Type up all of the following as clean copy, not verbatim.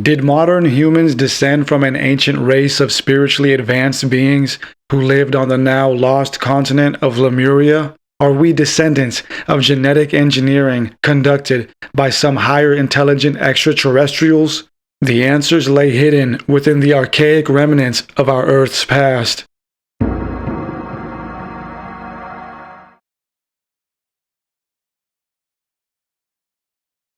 Did modern humans descend from an ancient race of spiritually advanced beings who lived on the now lost continent of Lemuria? Are we descendants of genetic engineering conducted by some higher intelligent extraterrestrials? The answers lay hidden within the archaic remnants of our Earth's past.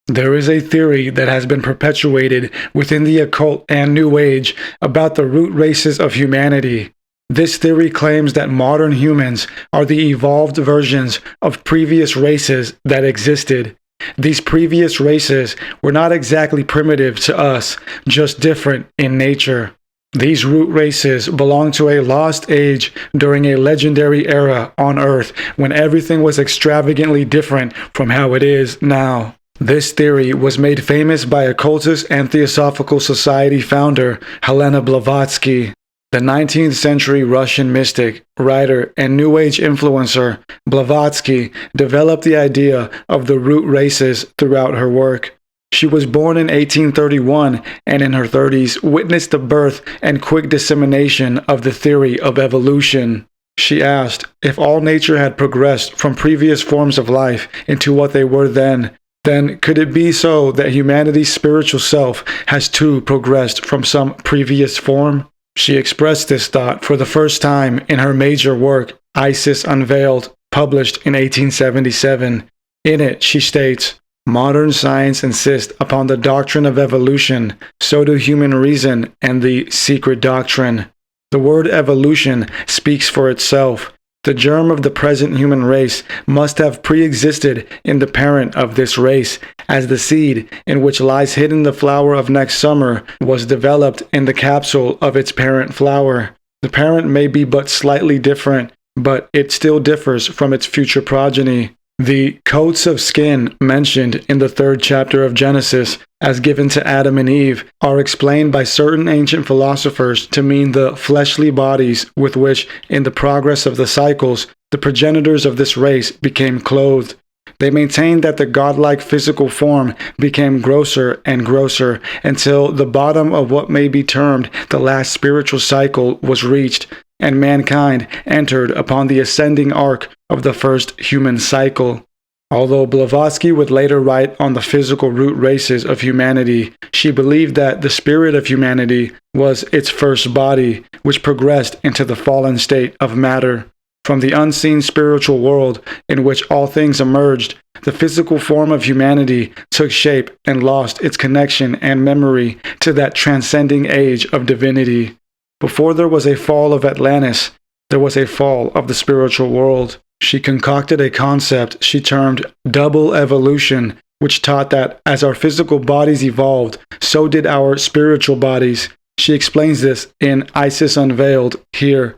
There is a theory that has been perpetuated within the occult and New Age about the root races of humanity. This theory claims that modern humans are the evolved versions of previous races that existed. These previous races were not exactly primitive to us, just different in nature. These root races belong to a lost age during a legendary era on Earth when everything was extravagantly different from how it is now. This theory was made famous by occultist and Theosophical Society founder Helena Blavatsky. The 19th century Russian mystic, writer, and New Age influencer Blavatsky developed the idea of the root races throughout her work. She was born in 1831 and in her 30s witnessed the birth and quick dissemination of the theory of evolution. She asked, if all nature had progressed from previous forms of life into what they were then could it be so that humanity's spiritual self has too progressed from some previous form? She expressed this thought for the first time in her major work, Isis Unveiled, published in 1877. In it, she states, "Modern science insists upon the doctrine of evolution, so do human reason and the secret doctrine." The word evolution speaks for itself. The germ of the present human race must have pre-existed in the parent of this race, as the seed in which lies hidden the flower of next summer was developed in the capsule of its parent flower. The parent may be but slightly different, but it still differs from its future progeny. The coats of skin mentioned in the 3rd chapter of Genesis, as given to Adam and Eve, are explained by certain ancient philosophers to mean the fleshly bodies with which, in the progress of the cycles, the progenitors of this race became clothed. They maintain that the godlike physical form became grosser and grosser until the bottom of what may be termed the last spiritual cycle was reached, and mankind entered upon the ascending arc of the first human cycle. Although Blavatsky would later write on the physical root races of humanity, she believed that the spirit of humanity was its first body, which progressed into the fallen state of matter. From the unseen spiritual world in which all things emerged, the physical form of humanity took shape and lost its connection and memory to that transcending age of divinity. Before there was a fall of Atlantis, there was a fall of the spiritual world. She concocted a concept she termed double evolution, which taught that as our physical bodies evolved, so did our spiritual bodies. She explains this in Isis Unveiled here.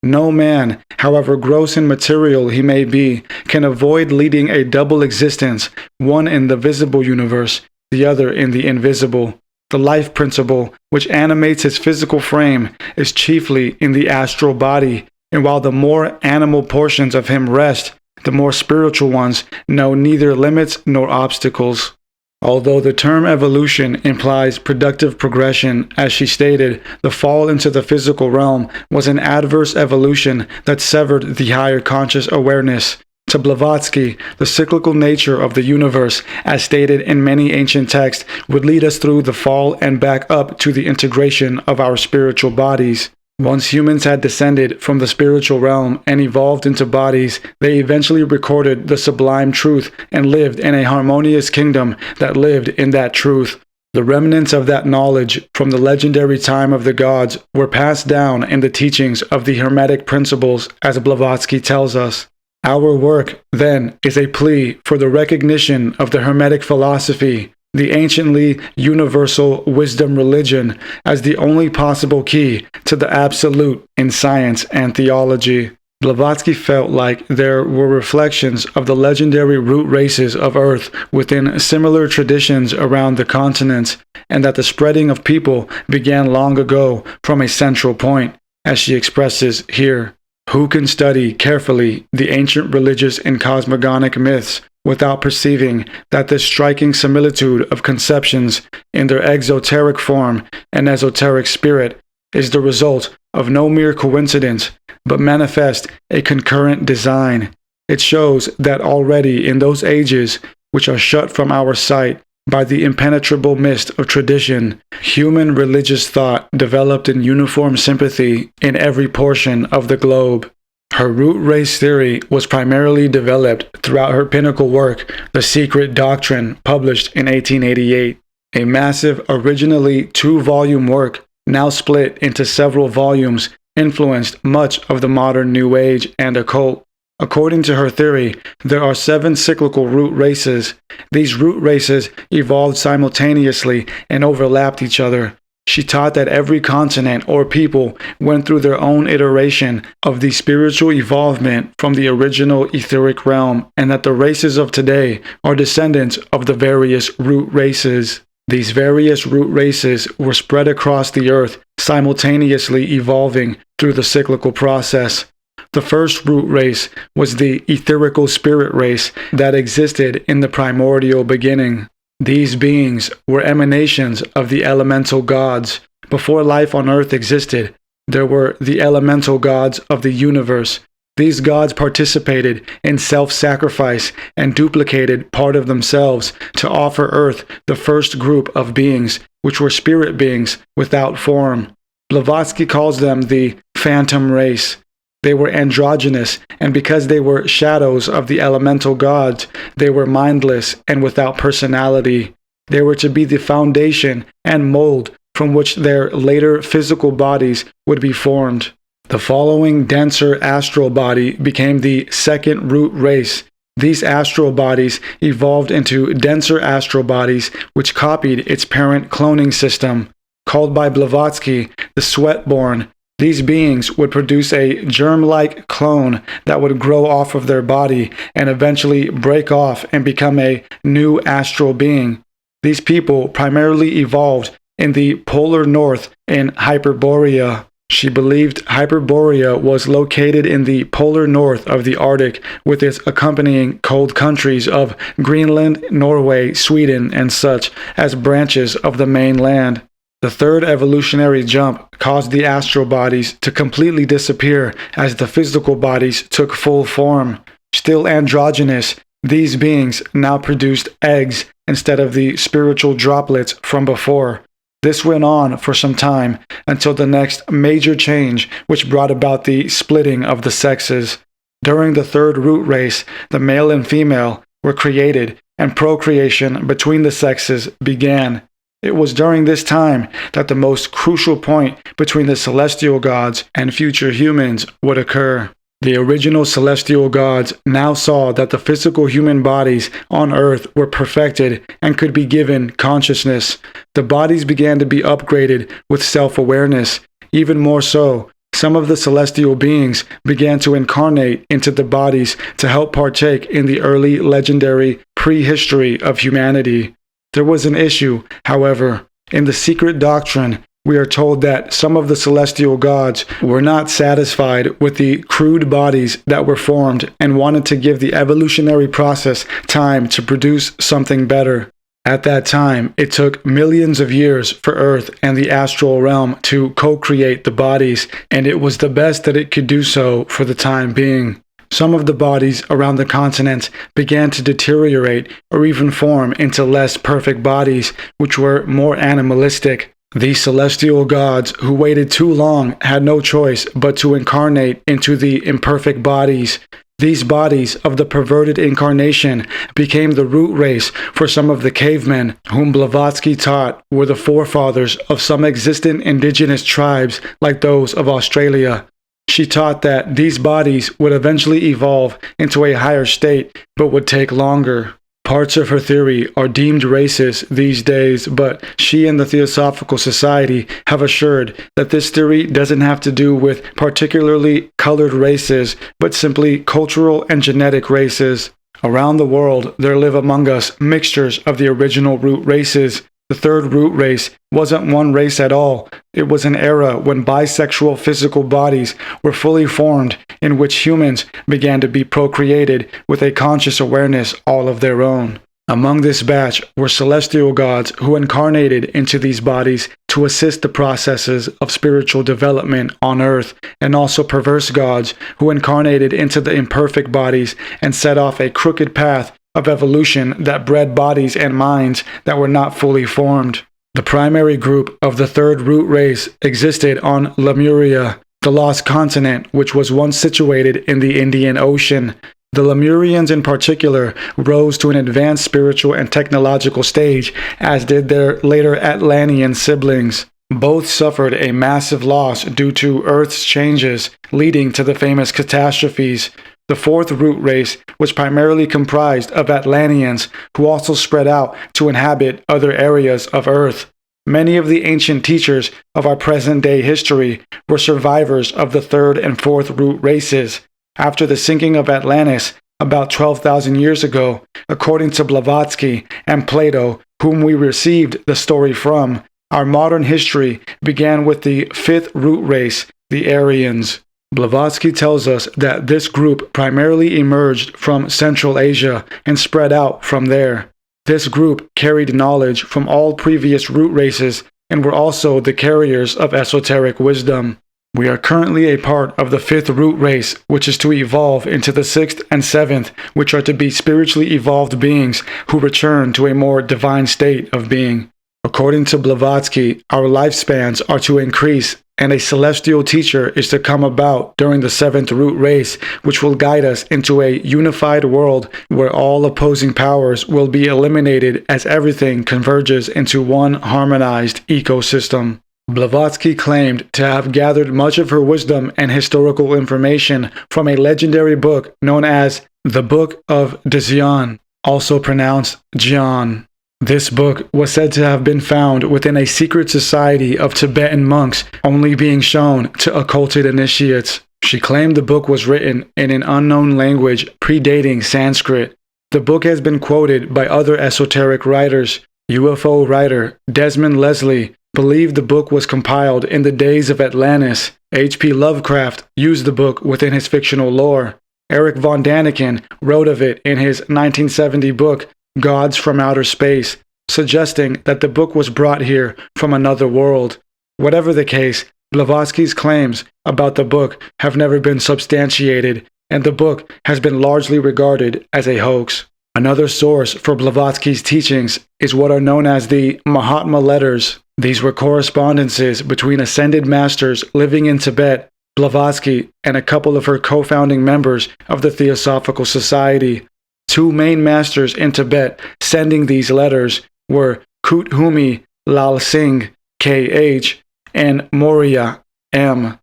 No man, however gross in material he may be, can avoid leading a double existence, one in the visible universe, the other in the invisible. The life principle, which animates his physical frame, is chiefly in the astral body, and while the more animal portions of him rest, the more spiritual ones know neither limits nor obstacles. Although the term evolution implies productive progression, as she stated, the fall into the physical realm was an adverse evolution that severed the higher conscious awareness. To Blavatsky, the cyclical nature of the universe, as stated in many ancient texts, would lead us through the fall and back up to the integration of our spiritual bodies. Once humans had descended from the spiritual realm and evolved into bodies, they eventually recorded the sublime truth and lived in a harmonious kingdom that lived in that truth. The remnants of that knowledge from the legendary time of the gods were passed down in the teachings of the Hermetic principles, as Blavatsky tells us. Our work, then, is a plea for the recognition of the Hermetic philosophy, the anciently universal wisdom religion, as the only possible key to the absolute in science and theology. Blavatsky felt like there were reflections of the legendary root races of Earth within similar traditions around the continents, and that the spreading of people began long ago from a central point, as she expresses here. Who can study carefully the ancient religious and cosmogonic myths without perceiving that this striking similitude of conceptions in their exoteric form and esoteric spirit is the result of no mere coincidence, but manifest a concurrent design. It shows that already in those ages which are shut from our sight by the impenetrable mist of tradition, human religious thought developed in uniform sympathy in every portion of the globe. Her root race theory was primarily developed throughout her pinnacle work, The Secret Doctrine, published in 1888, a massive, originally 2-volume work, now split into several volumes, influenced much of the modern New Age and occult. According to her theory, there are 7 cyclical root races. These root races evolved simultaneously and overlapped each other. She taught that every continent or people went through their own iteration of the spiritual evolvement from the original etheric realm, and that the races of today are descendants of the various root races. These various root races were spread across the earth, simultaneously evolving through the cyclical process. The first root race was the etherical spirit race that existed in the primordial beginning. These beings were emanations of the elemental gods. Before life on earth existed, there were the elemental gods of the universe. These gods participated in self-sacrifice and duplicated part of themselves to offer Earth the first group of beings, which were spirit beings without form. Blavatsky calls them the phantom race. They were androgynous, and because they were shadows of the elemental gods, they were mindless and without personality. They were to be the foundation and mold from which their later physical bodies would be formed. The following denser astral body became the second root race. These astral bodies evolved into denser astral bodies, which copied its parent cloning system, called by Blavatsky the sweat-born. These beings would produce a germ-like clone that would grow off of their body and eventually break off and become a new astral being. These people primarily evolved in the polar north in Hyperborea. She believed Hyperborea was located in the polar north of the Arctic, with its accompanying cold countries of Greenland, Norway, Sweden, and such as branches of the mainland. The third evolutionary jump caused the astral bodies to completely disappear as the physical bodies took full form. Still androgynous, these beings now produced eggs instead of the spiritual droplets from before. This went on for some time until the next major change, which brought about the splitting of the sexes. During the third root race, the male and female were created, and procreation between the sexes began. It was during this time that the most crucial point between the celestial gods and future humans would occur. The original celestial gods now saw that the physical human bodies on earth were perfected and could be given consciousness. The bodies began to be upgraded with self-awareness. Even more so, some of the celestial beings began to incarnate into the bodies to help partake in the early legendary prehistory of humanity. There was an issue, however. In the Secret Doctrine, we are told that some of the celestial gods were not satisfied with the crude bodies that were formed and wanted to give the evolutionary process time to produce something better. At that time, it took millions of years for Earth and the astral realm to co-create the bodies, and it was the best that it could do so for the time being. Some of the bodies around the continents began to deteriorate or even form into less perfect bodies, which were more animalistic. The celestial gods who waited too long had no choice but to incarnate into the imperfect bodies. These bodies of the perverted incarnation became the root race for some of the cavemen, whom Blavatsky taught were the forefathers of some existent indigenous tribes like those of Australia. She taught that these bodies would eventually evolve into a higher state, but would take longer. Parts of her theory are deemed racist these days, but she and the Theosophical Society have assured that this theory doesn't have to do with particularly colored races, but simply cultural and genetic races. Around the world, there live among us mixtures of the original root races. The third root race wasn't one race at all. It was an era when bisexual physical bodies were fully formed, in which humans began to be procreated with a conscious awareness all of their own. Among this batch were celestial gods who incarnated into these bodies to assist the processes of spiritual development on earth, and also perverse gods who incarnated into the imperfect bodies and set off a crooked path of evolution that bred bodies and minds that were not fully formed. The primary group of the third root race existed on Lemuria, the lost continent which was once situated in the Indian Ocean. The Lemurians in particular rose to an advanced spiritual and technological stage, as did their later Atlantean siblings. Both suffered a massive loss due to Earth's changes, leading to the famous catastrophes. The fourth root race was primarily comprised of Atlanteans, who also spread out to inhabit other areas of Earth. Many of the ancient teachers of our present-day history were survivors of the third and fourth root races. After the sinking of Atlantis about 12,000 years ago, according to Blavatsky and Plato, whom we received the story from, our modern history began with the fifth root race, the Aryans. Blavatsky tells us that this group primarily emerged from Central Asia and spread out from there. This group carried knowledge from all previous root races and were also the carriers of esoteric wisdom. We are currently a part of the fifth root race, which is to evolve into the sixth and seventh, which are to be spiritually evolved beings who return to a more divine state of being. According to Blavatsky, our lifespans are to increase, and a celestial teacher is to come about during the seventh root race, which will guide us into a unified world where all opposing powers will be eliminated as everything converges into one harmonized ecosystem. Blavatsky claimed to have gathered much of her wisdom and historical information from a legendary book known as the Book of Dzyan, also pronounced Jian. This book was said to have been found within a secret society of Tibetan monks, only being shown to occulted initiates. She claimed the book was written in an unknown language predating Sanskrit. The book has been quoted by other esoteric writers. UFO writer Desmond Leslie believed the book was compiled in the days of Atlantis. H.P. Lovecraft used the book within his fictional lore. Eric von Daniken wrote of it in his 1970 book, Gods from Outer Space, suggesting that the book was brought here from another world. Whatever the case, Blavatsky's claims about the book have never been substantiated, and the book has been largely regarded as a hoax. Another source for Blavatsky's teachings is what are known as the Mahatma Letters. These were correspondences between ascended masters living in Tibet, Blavatsky, and a couple of her co-founding members of the Theosophical Society. Two main masters in Tibet sending these letters were Kuthumi Lal Singh, K.H., and Moria, M.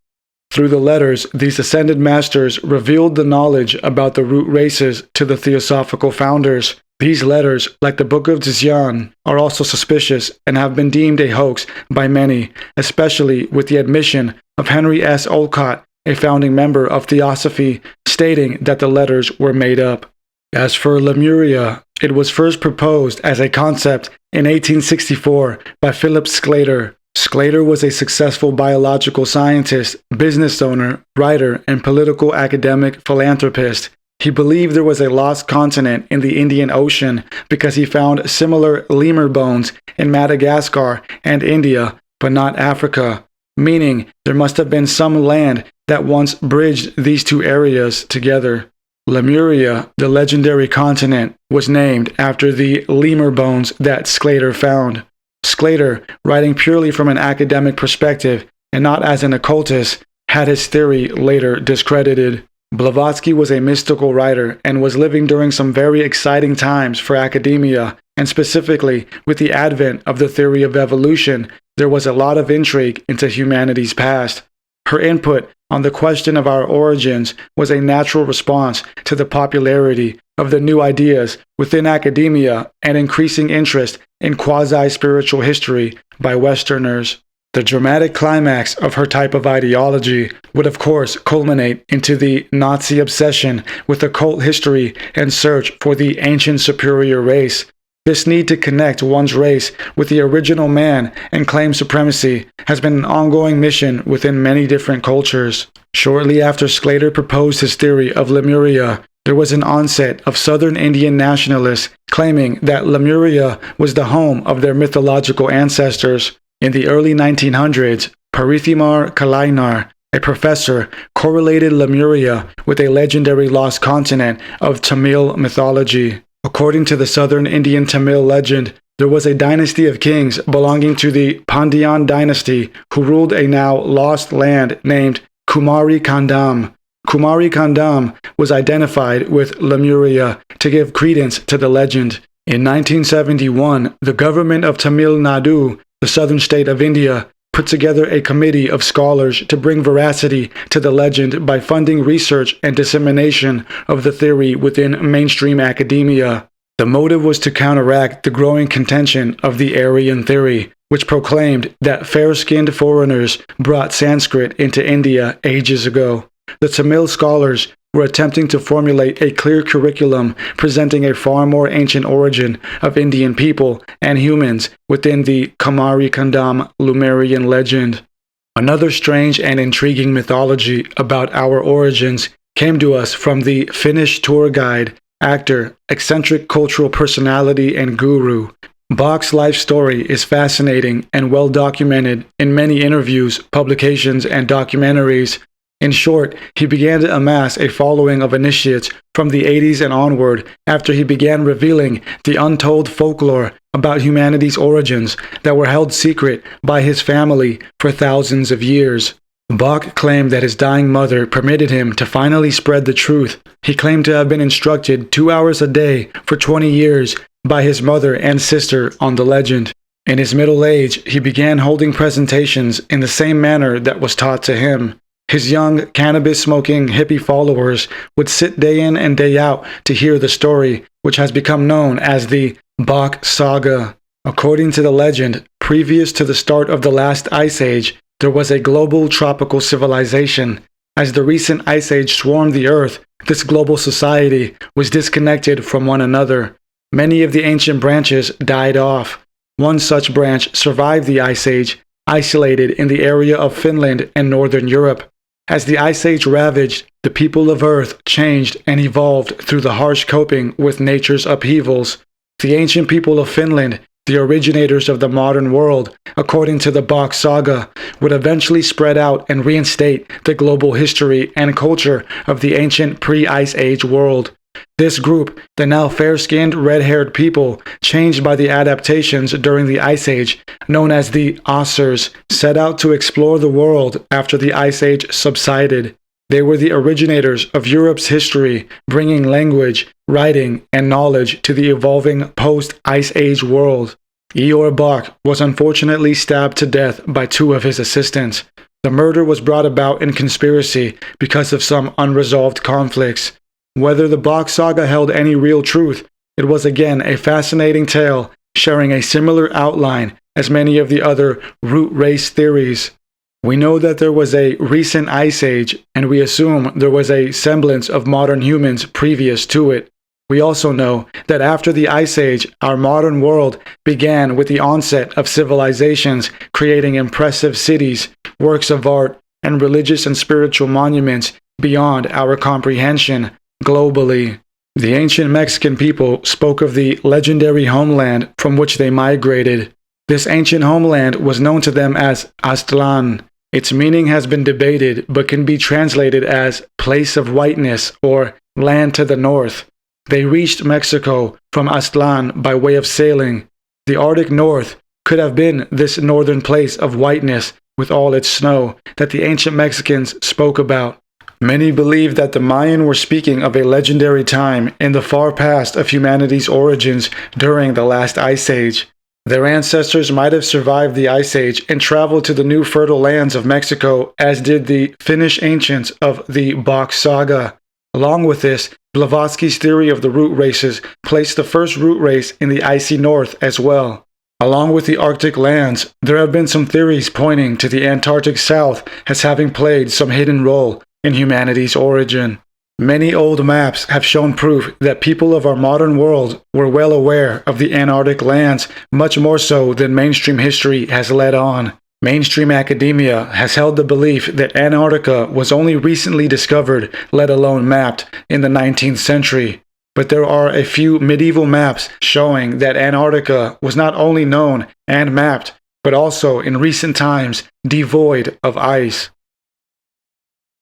Through the letters, these ascended masters revealed the knowledge about the root races to the Theosophical founders. These letters, like the Book of Dzyan, are also suspicious and have been deemed a hoax by many, especially with the admission of Henry S. Olcott, a founding member of Theosophy, stating that the letters were made up. As for Lemuria, it was first proposed as a concept in 1864 by Philip Sclater. Sclater was a successful biological scientist, business owner, writer, and political academic philanthropist. He believed there was a lost continent in the Indian Ocean because he found similar lemur bones in Madagascar and India, but not Africa, meaning there must have been some land that once bridged these two areas together. Lemuria, the legendary continent, was named after the lemur bones that Sclater found. Sclater, writing purely from an academic perspective and not as an occultist, had his theory later discredited. Blavatsky was a mystical writer and was living during some very exciting times for academia, and specifically with the advent of the theory of evolution, there was a lot of intrigue into humanity's past. Her input on the question of our origins was a natural response to the popularity of the new ideas within academia and increasing interest in quasi-spiritual history by Westerners. The dramatic climax of her type of ideology would of course culminate into the Nazi obsession with occult history and search for the ancient superior race. This need to connect one's race with the original man and claim supremacy has been an ongoing mission within many different cultures. Shortly after Sclater proposed his theory of Lemuria, there was an onset of southern Indian nationalists claiming that Lemuria was the home of their mythological ancestors. In the early 1900s, Parithimar Kalainar, a professor, correlated Lemuria with a legendary lost continent of Tamil mythology. According to the southern Indian Tamil legend, there was a dynasty of kings belonging to the Pandyan dynasty who ruled a now lost land named Kumari Kandam. Kumari Kandam was identified with Lemuria to give credence to the legend. In 1971, the government of Tamil Nadu, the southern state of India, put together a committee of scholars to bring veracity to the legend by funding research and dissemination of the theory within mainstream academia. The motive was to counteract the growing contention of the Aryan theory, which proclaimed that fair-skinned foreigners brought Sanskrit into India ages ago. The Tamil scholars were attempting to formulate a clear curriculum presenting a far more ancient origin of Indian people and humans within the Kumari Kandam Lemurian legend. Another strange and intriguing mythology about our origins came to us from the Finnish tour guide, actor, eccentric cultural personality, and guru. Bach's life story is fascinating and well documented in many interviews, publications, and documentaries. In short, he began to amass a following of initiates from the 80s and onward after he began revealing the untold folklore about humanity's origins that were held secret by his family for thousands of years. Bach claimed that his dying mother permitted him to finally spread the truth. He claimed to have been instructed 2 hours a day for 20 years by his mother and sister on the legend. In his middle age, he began holding presentations in the same manner that was taught to him. His young, cannabis-smoking hippie followers would sit day in and day out to hear the story, which has become known as the Bach Saga. According to the legend, previous to the start of the last ice age, there was a global tropical civilization. As the recent ice age swarmed the earth, this global society was disconnected from one another. Many of the ancient branches died off. One such branch survived the ice age, isolated in the area of Finland and northern Europe. As the Ice Age ravaged, the people of Earth changed and evolved through the harsh coping with nature's upheavals. The ancient people of Finland, the originators of the modern world, according to the Bach Saga, would eventually spread out and reinstate the global history and culture of the ancient pre-Ice Age world. This group, the now fair-skinned, red-haired people, changed by the adaptations during the Ice Age, known as the Osers, set out to explore the world after the Ice Age subsided. They were the originators of Europe's history, bringing language, writing, and knowledge to the evolving post-Ice Age world. Eeyore Bach was unfortunately stabbed to death by 2 of his assistants. The murder was brought about in conspiracy because of some unresolved conflicts. Whether the Bach Saga held any real truth, it was again a fascinating tale, sharing a similar outline as many of the other root race theories. We know that there was a recent ice age, and we assume there was a semblance of modern humans previous to it. We also know that after the ice age, our modern world began with the onset of civilizations creating impressive cities, works of art, and religious and spiritual monuments beyond our comprehension. Globally, the ancient Mexican people spoke of the legendary homeland from which they migrated. This ancient homeland was known to them as Aztlan. Its meaning has been debated, but can be translated as place of whiteness or land to the north. They reached Mexico from Aztlan by way of sailing. The Arctic North could have been this northern place of whiteness with all its snow that the ancient Mexicans spoke about. Many believe that the Mayan were speaking of a legendary time in the far past of humanity's origins during the last ice age. Their ancestors might have survived the ice age and traveled to the new fertile lands of Mexico, as did the Finnish ancients of the Bach Saga. Along with this, Blavatsky's theory of the root races placed the first root race in the icy north as well. Along with the Arctic lands, there have been some theories pointing to the Antarctic South as having played some hidden role in humanity's origin. Many old maps have shown proof that people of our modern world were well aware of the Antarctic lands, much more so than mainstream history has led on. Mainstream academia has held the belief that Antarctica was only recently discovered, let alone mapped, in the 19th century. But there are a few medieval maps showing that Antarctica was not only known and mapped, but also in recent times devoid of ice.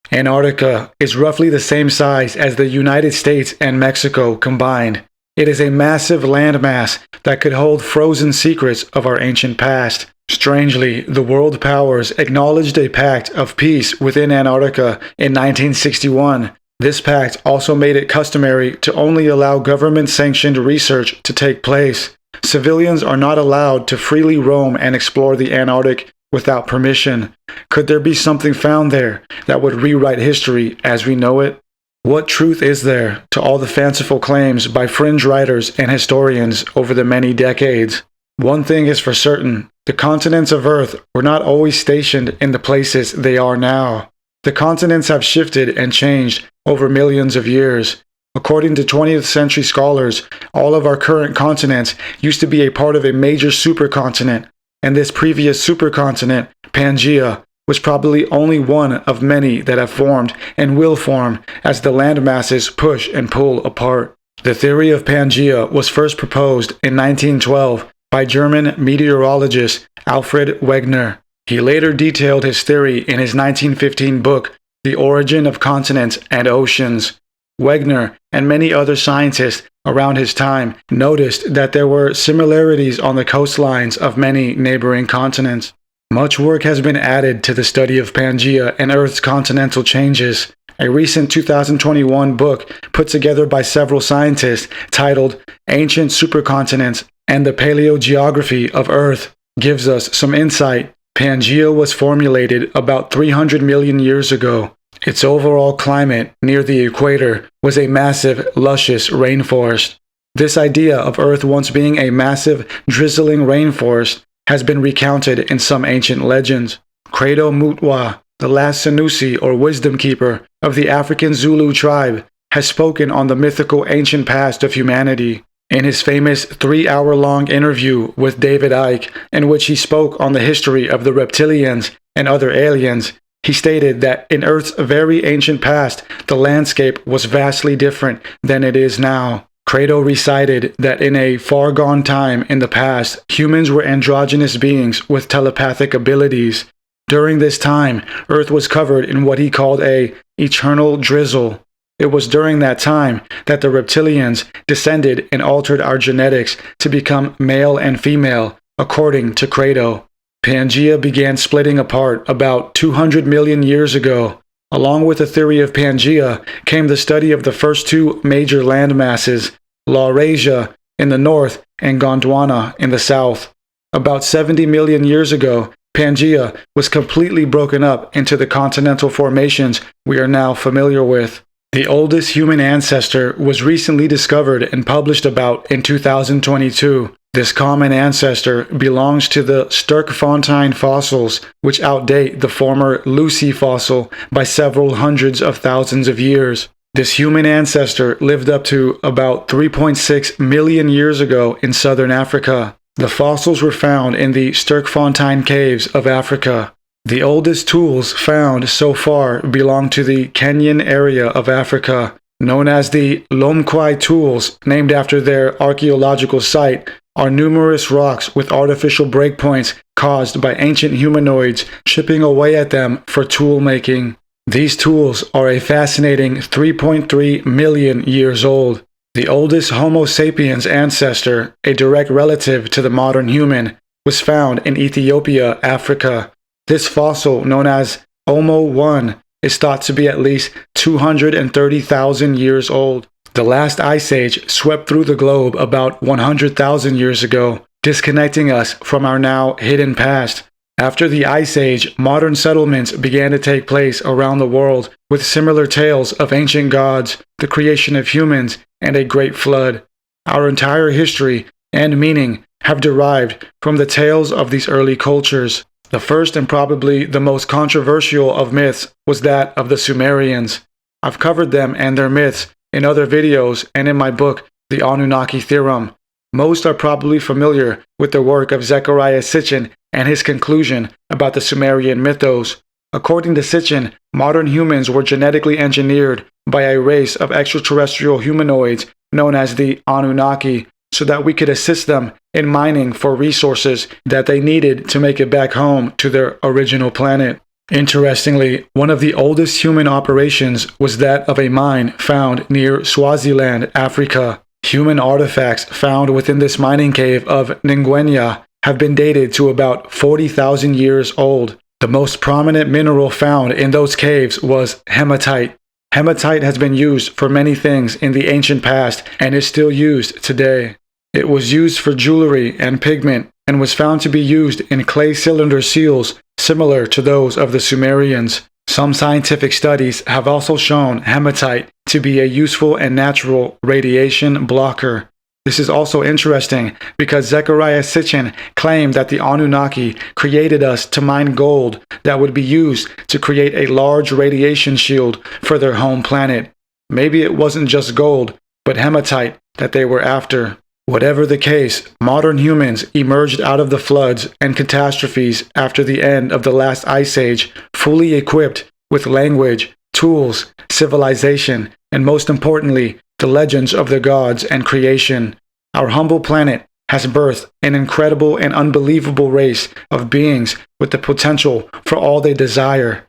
Antarctica is roughly the same size as the United States and Mexico combined. It is a massive landmass that could hold frozen secrets of our ancient past. Strangely, the world powers acknowledged a pact of peace within Antarctica in 1961. This pact also made it customary to only allow government-sanctioned research to take place. Civilians are not allowed to freely roam and explore the Antarctic without permission. Could there be something found there that would rewrite history as we know it? What truth is there to all the fanciful claims by fringe writers and historians over the many decades? One thing is for certain, the continents of Earth were not always stationed in the places they are now. The continents have shifted and changed over millions of years. According to 20th century scholars, all of our current continents used to be a part of a major supercontinent, and this previous supercontinent, Pangaea, was probably only one of many that have formed and will form as the landmasses push and pull apart. The theory of Pangaea was first proposed in 1912 by German meteorologist Alfred Wegener. He later detailed his theory in his 1915 book, The Origin of Continents and Oceans. Wegener and many other scientists around his time noticed that there were similarities on the coastlines of many neighboring continents. Much work has been added to the study of Pangaea and Earth's continental changes. A recent 2021 book put together by several scientists titled Ancient Supercontinents and the Paleogeography of Earth gives us some insight. Pangaea was formulated about 300 million years ago. Its overall climate near the equator was a massive, luscious rainforest. This idea of Earth once being a massive, drizzling rainforest has been recounted in some ancient legends. Credo Mutwa, the last Sanusi or wisdom keeper of the African Zulu tribe, has spoken on the mythical ancient past of humanity. In his famous 3-hour-long interview with David Icke, in which he spoke on the history of the reptilians and other aliens, he stated that in Earth's very ancient past, the landscape was vastly different than it is now. Credo recited that in a far-gone time in the past, humans were androgynous beings with telepathic abilities. During this time, Earth was covered in what he called a eternal drizzle. It was during that time that the reptilians descended and altered our genetics to become male and female, according to Credo. Pangaea began splitting apart about 200 million years ago. Along with the theory of Pangaea came the study of the first two major landmasses, Laurasia in the north and Gondwana in the south. About 70 million years ago, Pangaea was completely broken up into the continental formations we are now familiar with. The oldest human ancestor was recently discovered and published about in 2022. This common ancestor belongs to the Sterkfontein fossils, which outdate the former Lucy fossil by several hundreds of thousands of years. This human ancestor lived up to about 3.6 million years ago in southern Africa. The fossils were found in the Sterkfontein caves of Africa. The oldest tools found so far belong to the Kenyan area of Africa, known as the Lomkwai tools, named after their archaeological site, are numerous rocks with artificial breakpoints caused by ancient humanoids chipping away at them for tool making. These tools are a fascinating 3.3 million years old. The oldest Homo sapiens ancestor, a direct relative to the modern human, was found in Ethiopia, Africa. This fossil, known as Homo 1, is thought to be at least 230,000 years old. The last ice age swept through the globe about 100,000 years ago, disconnecting us from our now hidden past. After the ice age, modern settlements began to take place around the world with similar tales of ancient gods, the creation of humans, and a great flood. Our entire history and meaning have derived from the tales of these early cultures. The first and probably the most controversial of myths was that of the Sumerians. I've covered them and their myths in other videos and in my book, The Anunnaki Theorem. Most are probably familiar with the work of Zecharia Sitchin and his conclusion about the Sumerian mythos. According to Sitchin, modern humans were genetically engineered by a race of extraterrestrial humanoids known as the Anunnaki, so that we could assist them in mining for resources that they needed to make it back home to their original planet. Interestingly, one of the oldest human operations was that of a mine found near Swaziland, Africa. Human artifacts found within this mining cave of Ngwenya have been dated to about 40,000 years old. The most prominent mineral found in those caves was hematite. Hematite has been used for many things in the ancient past and is still used today. It was used for jewelry and pigment and was found to be used in clay cylinder seals similar to those of the Sumerians. Some scientific studies have also shown hematite to be a useful and natural radiation blocker. This is also interesting because Zecharia Sitchin claimed that the Anunnaki created us to mine gold that would be used to create a large radiation shield for their home planet. Maybe it wasn't just gold, but hematite that they were after. Whatever the case, modern humans emerged out of the floods and catastrophes after the end of the last ice age, fully equipped with language, tools, civilization, and most importantly, the legends of the gods and creation. Our humble planet has birthed an incredible and unbelievable race of beings with the potential for all they desire.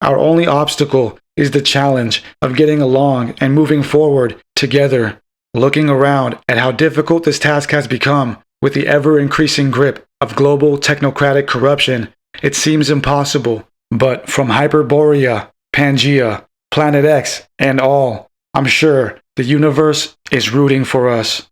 Our only obstacle is the challenge of getting along and moving forward together. Looking around at how difficult this task has become with the ever-increasing grip of global technocratic corruption, it seems impossible. But from Hyperborea, Pangea, Planet X, and all, I'm sure the universe is rooting for us.